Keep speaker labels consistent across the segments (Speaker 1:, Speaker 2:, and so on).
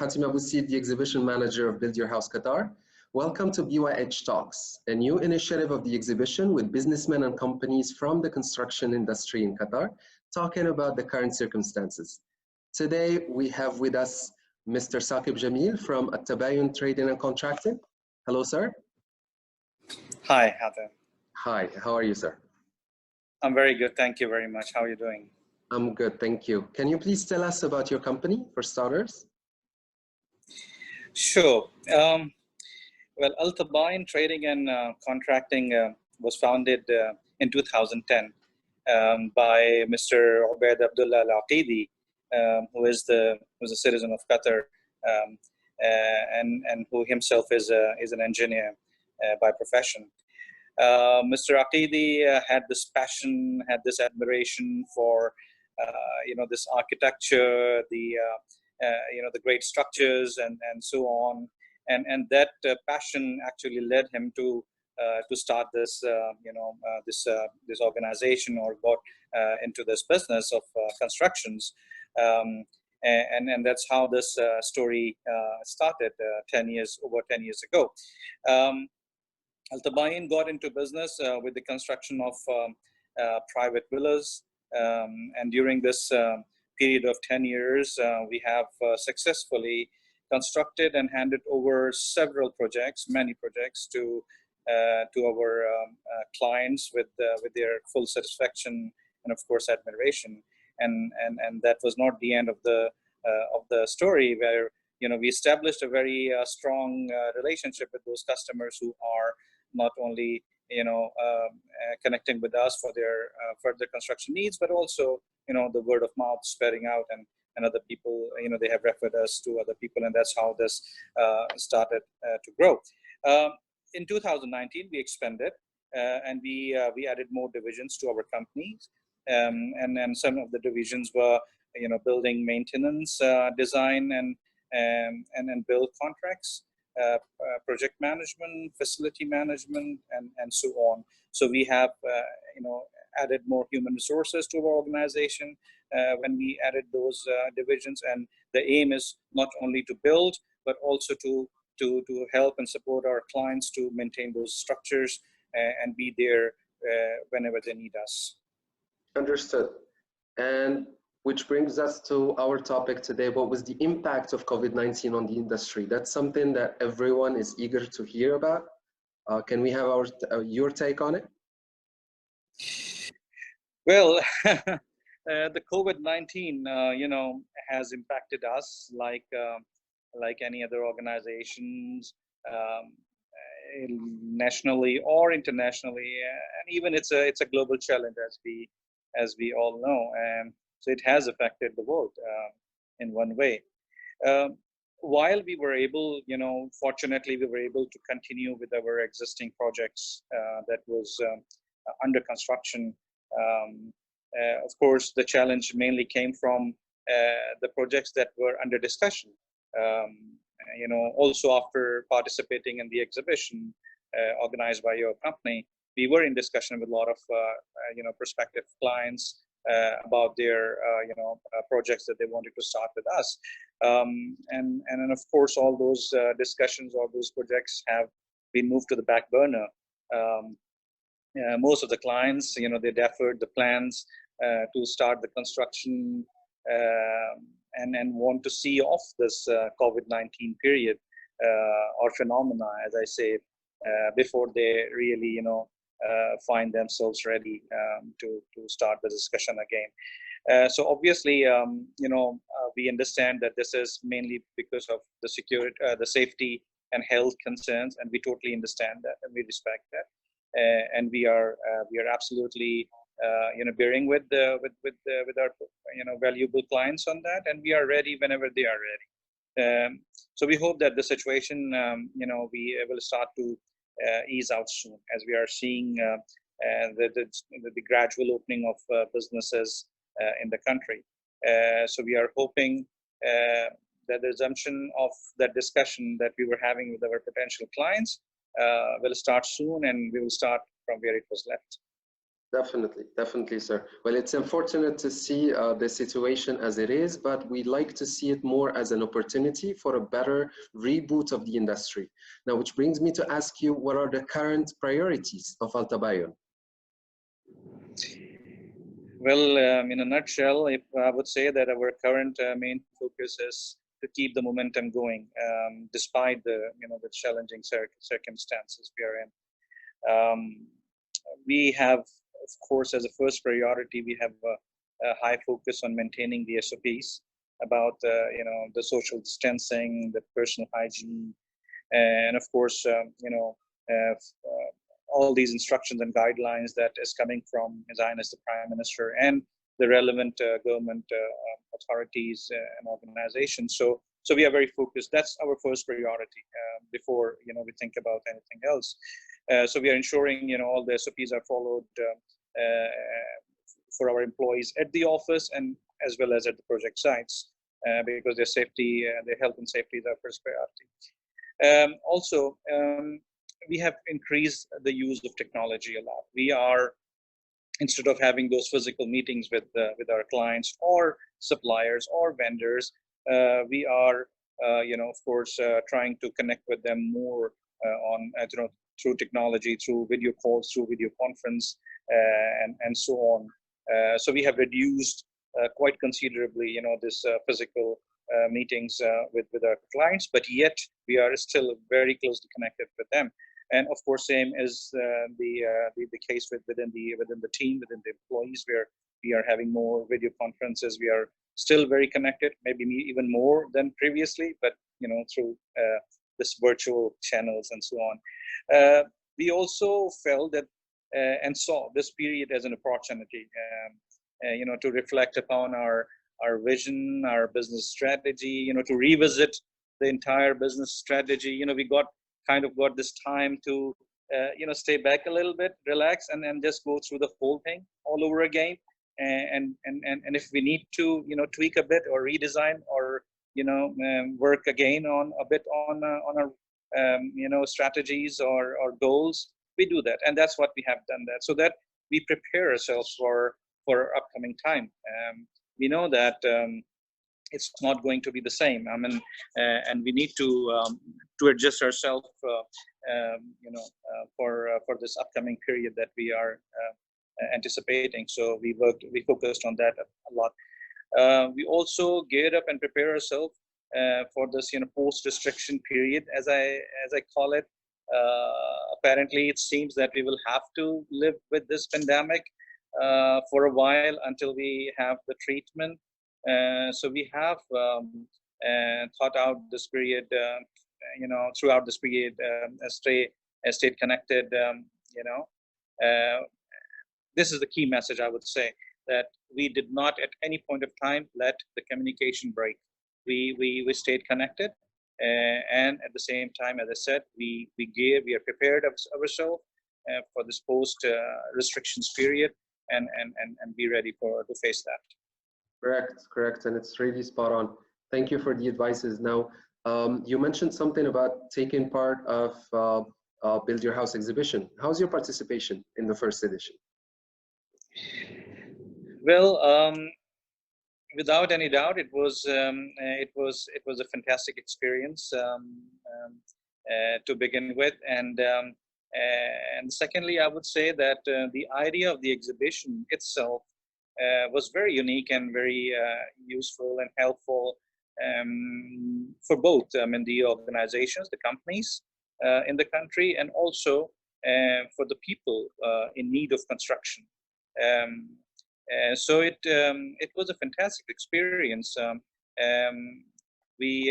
Speaker 1: Hatim Abousid, the Exhibition Manager of Build Your House Qatar. Welcome to BYH Talks, a new initiative of the exhibition with businessmen and companies from the construction industry in Qatar, talking about the current circumstances. Today, we have with us Mr. Saqib Jamil from Tabaaion Trading and Contracting. Hello, sir.
Speaker 2: Hi, Hatim.
Speaker 1: Hi, how are you, sir?
Speaker 2: I'm very good. Thank you very much. How are you doing?
Speaker 1: I'm good, thank you. Can you please tell us about your company, for starters?
Speaker 2: Sure. Well, Tabaaion Trading and Contracting was founded in 2010 by Mr. Ubaid Abdullah Al-Aqidi, who is a citizen of Qatar, and who himself is an engineer by profession. Mr. Aqidi had this passion, had this admiration for this architecture, the great structures and so on, and that passion actually led him to start this this organization, or got into this business of constructions, and that's how this story started over 10 years ago. Tabaaion got into business with the construction of private villas, and during this period of 10 years, we have successfully constructed and handed over several projects, many projects, to our clients with their full satisfaction and, of course, admiration. And that was not the end of the story, where we established a very strong relationship with those customers who are not only connecting with us for their further construction needs, but also the word of mouth spreading out, and other people they have referred us to other people, and that's how this started to grow. In 2019, we expanded and we added more divisions to our companies, and some of the divisions were building maintenance, design and build contracts, project management, facility management, and so on. So we have added more human resources to our organization when we added those divisions, and the aim is not only to build, but also to help and support our clients to maintain those structures and be there whenever they need us.
Speaker 1: Understood. And which brings us to our topic today. What was the impact of COVID-19 on the industry? That's something that everyone is eager to hear about. Can we have your take on it?
Speaker 2: Well, the COVID-19, has impacted us like any other organizations, nationally or internationally, and even it's a global challenge, as we all know. So it has affected the world in one way. While we were able, fortunately, we were able to continue with our existing projects that was under construction. Of course, the challenge mainly came from the projects that were under discussion. Also after participating in the exhibition organized by your company, we were in discussion with a lot of prospective clients about their projects that they wanted to start with us, and then of course all those discussions, all those projects have been moved to the back burner. Most of the clients, they deferred the plans to start the construction and want to see off this COVID-19 period or phenomena, as I say, before they really find themselves ready to start the discussion again. So obviously, we understand that this is mainly because of the security, the safety and health concerns, and we totally understand that and we respect that. And we are absolutely bearing with our valuable clients on that, and we are ready whenever they are ready. So we hope that the situation we will start to ease out soon, as we are seeing the gradual opening of businesses in the country. So we are hoping that the resumption of that discussion that we were having with our potential clients will start soon, and we will start from where it was left.
Speaker 1: Definitely, definitely, sir. Well, it's unfortunate to see the situation as it is, but we like to see it more as an opportunity for a better reboot of the industry. Now, which brings me to ask you, what are the current priorities of Al Tabaayun?
Speaker 2: Well, in a nutshell, if I would say that our current main focus is to keep the momentum going, despite the challenging circumstances we are in. We have, of course, as a first priority, we have a high focus on maintaining the SOPs about the social distancing, the personal hygiene, and of course, all these instructions and guidelines that is coming from His Highness the Prime Minister and the relevant government authorities and organizations. So we are very focused. That's our first priority before we think about anything else. So we are ensuring all the SOPs are followed for our employees at the office and as well as at the project sites, because their safety, their health and safety is our first priority. Also, we have increased the use of technology a lot. We are, instead of having those physical meetings with our clients or suppliers or vendors, we are, of course, trying to connect with them more through technology, through video calls, through video conference, and so on. So we have reduced quite considerably, this physical meetings with our clients, but yet we are still very closely connected with them. And of course, same is the case within the team, within the employees, where we are having more video conferences. We are still very connected, maybe even more than previously, but through this virtual channels and so on. We also felt that and saw this period as an opportunity, to reflect upon our vision, our business strategy, to revisit the entire business strategy. We got this time to stay back a little bit, relax, and then just go through the whole thing all over again. And if we need to tweak a bit or redesign or work again on a bit on our strategies or goals, we do that. And that's what we have done, that so that we prepare ourselves for upcoming time. We know that it's not going to be the same. I mean, and we need to adjust ourselves, for this upcoming period that we are anticipating. So we focused on that a lot. We also geared up and prepare ourselves for this, post-restriction period, as I call it. Apparently, it seems that we will have to live with this pandemic for a while until we have the treatment. So we have thought out this period, throughout this period, stayed connected. This is the key message, I would say, that we did not at any point of time let the communication break. We stayed connected, and at the same time, as I said, we are prepared ourselves for this post restrictions period, and be ready to face that.
Speaker 1: Correct, and it's really spot on. Thank you for the advices. Now, you mentioned something about taking part of Build Your House exhibition. How's your participation in the first edition?
Speaker 2: Well, without any doubt, it was a fantastic experience to begin with, and secondly, I would say that the idea of the exhibition itself was very unique and very useful and helpful for both, the organizations, the companies in the country, and also for the people in need of construction. So it was a fantastic experience. We,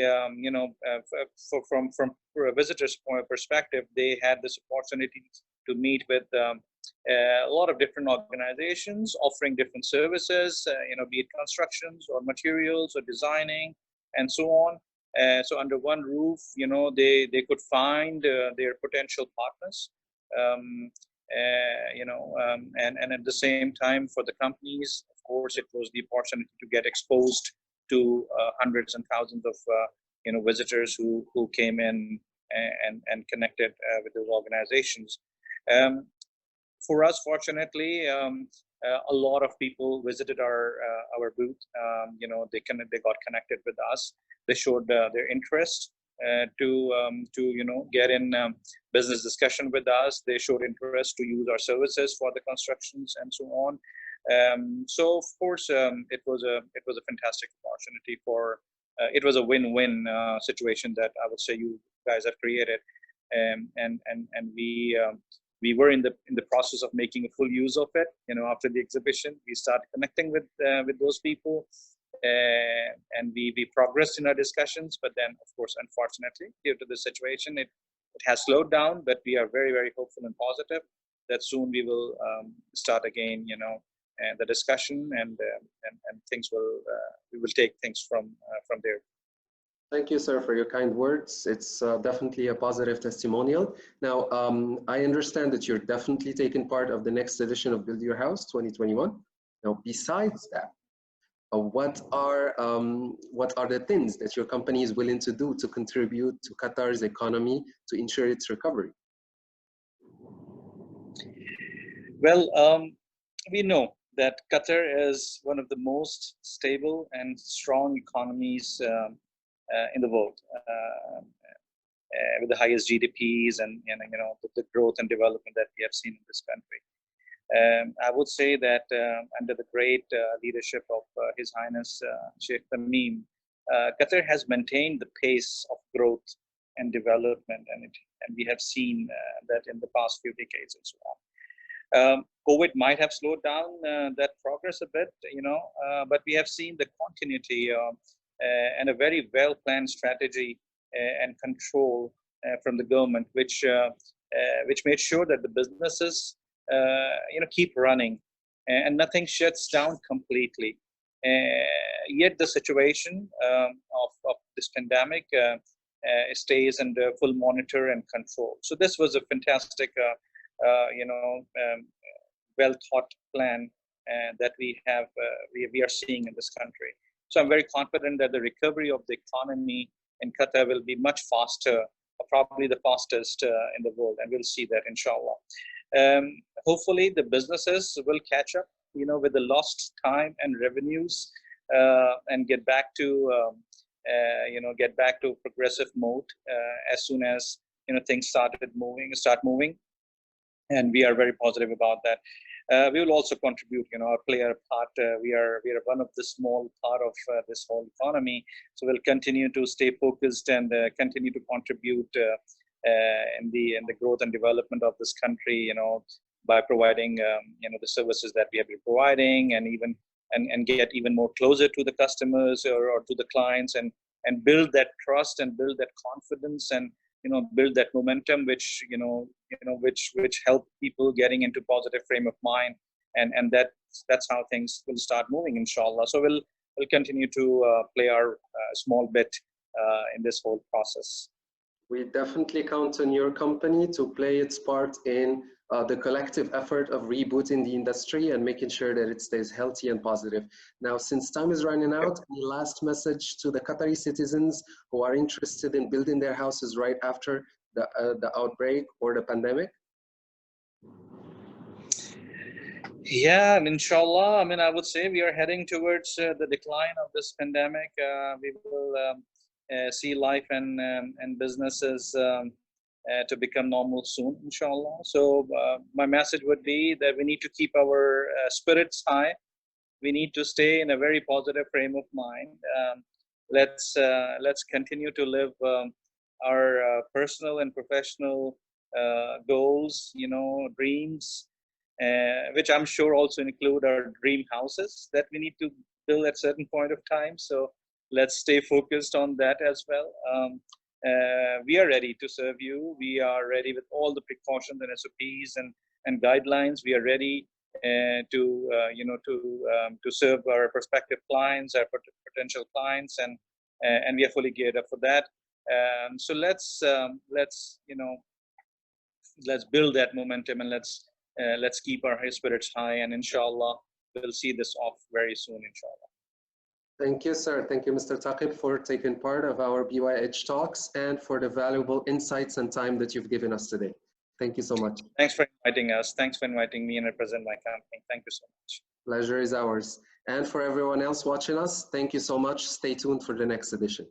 Speaker 2: from a visitor's perspective, they had this opportunity to meet with a lot of different organizations offering different services, be it constructions or materials or designing and so on. So under one roof, they could find their potential partners, and at the same time for the companies, of course, it was the opportunity to get exposed to hundreds and thousands of visitors who came in and connected with those organizations. for us, fortunately, a lot of people visited our booth. They got connected with us. They showed their interest to get in business discussion with us. They showed interest to use our services for the constructions and so on. So of course, it was a fantastic opportunity for. It was a win-win situation that I would say you guys have created, and we were in the process of making a full use of it. After the exhibition, we started connecting with those people, and we progressed in our discussions. But then, of course, unfortunately, due to the situation, it has slowed down. But we are very, very hopeful and positive that soon we will start again. And the discussion and things we will take things from there.
Speaker 1: Thank you, sir, for your kind words. It's definitely a positive testimonial. Now, I understand that you're definitely taking part of the next edition of Build Your House 2021. Now, besides that, what are the things that your company is willing to do to contribute to Qatar's economy to ensure its recovery?
Speaker 2: Well, we know that Qatar is one of the most stable and strong economies in the world, with the highest GDPs and the growth and development that we have seen in this country. I would say that under the great leadership of His Highness Sheikh Tamim, Qatar has maintained the pace of growth and development, and we have seen that in the past few decades and so on. COVID might have slowed down that progress a bit, but we have seen the continuity and a very well-planned strategy and control from the government, which made sure that the businesses keep running and nothing shuts down completely. Yet the situation of this pandemic stays under full monitor and control. So this was a fantastic well thought plan that we are seeing in this country. So I'm very confident that the recovery of the economy in Qatar will be much faster, probably the fastest in the world, and we'll see that, inshallah. Hopefully the businesses will catch up, with the lost time and revenues, and get back to progressive mode as soon as things start moving. And we are very positive about that. We will also contribute, play our part. We are one of the small part of this whole economy. So we'll continue to stay focused and continue to contribute in the growth and development of this country, by providing the services that we have been providing, and get even more closer to the customers or to the clients, and build that trust and build that confidence, and build that momentum, which help people getting into positive frame of mind, and that's how things will start moving, inshallah. So we'll continue to play our small bit in this whole process.
Speaker 1: We definitely count on your company to play its part in the collective effort of rebooting the industry and making sure that it stays healthy and positive. Now, since time is running out, any last message to the Qatari citizens who are interested in building their houses right after the outbreak or the pandemic?
Speaker 2: Yeah, and inshallah, I would say we are heading towards the decline of this pandemic. We will see life and businesses to become normal soon, inshallah. So my message would be that we need to keep our spirits high. We need to stay in a very positive frame of mind. Let's continue to live our personal and professional goals, dreams, which I'm sure also include our dream houses that we need to build at certain point of time. So let's stay focused on that as well. We are ready to serve you. We are ready with all the precautions and SOPs and guidelines. We are ready to serve our prospective clients, our potential clients, and we are fully geared up for that. So let's build that momentum, and let's keep our spirits high, and inshallah we'll see this off very soon, inshallah.
Speaker 1: Thank you, sir. Thank you, Mr. Taqib, for taking part of our BYH talks and for the valuable insights and time that you've given us today. Thank you so much.
Speaker 2: Thanks for inviting us. Thanks for inviting me and represent my company. Thank you so much.
Speaker 1: Pleasure is ours. And for everyone else watching us, thank you so much. Stay tuned for the next edition.